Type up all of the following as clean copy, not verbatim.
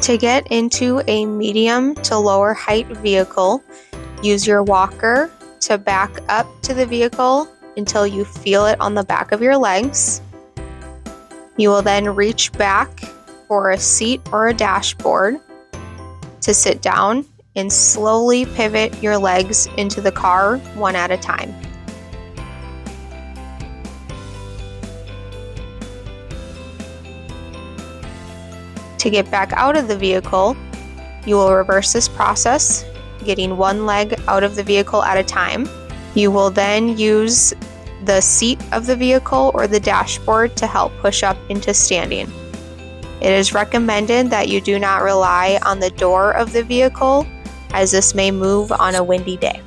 To get into a medium to lower height vehicle, use your walker to back up to the vehicle until you feel it on the back of your legs. You will then reach back for a seat or a dashboard to sit down and slowly pivot your legs into the car one at a time. To get back out of the vehicle, you will reverse this process, getting one leg out of the vehicle at a time. You will then use the seat of the vehicle or the dashboard to help push up into standing. It is recommended that you do not rely on the door of the vehicle, as this may move on a windy day.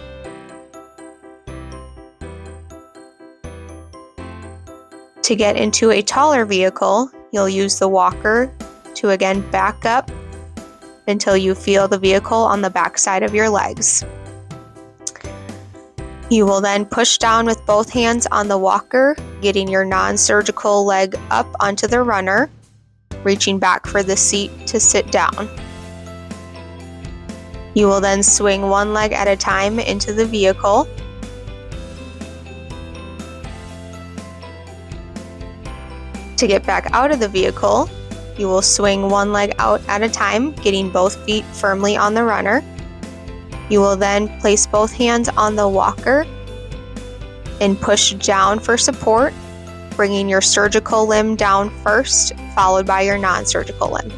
To get into a taller vehicle, you'll use the walker to again back up until you feel the vehicle on the back side of your legs. You will then push down with both hands on the walker, getting your non-surgical leg up onto the runner, reaching back for the seat to sit down. You will then swing one leg at a time into the vehicle. To get back out of the vehicle, you will swing one leg out at a time, getting both feet firmly on the runner. You will then place both hands on the walker and push down for support, bringing your surgical limb down first, followed by your non-surgical limb.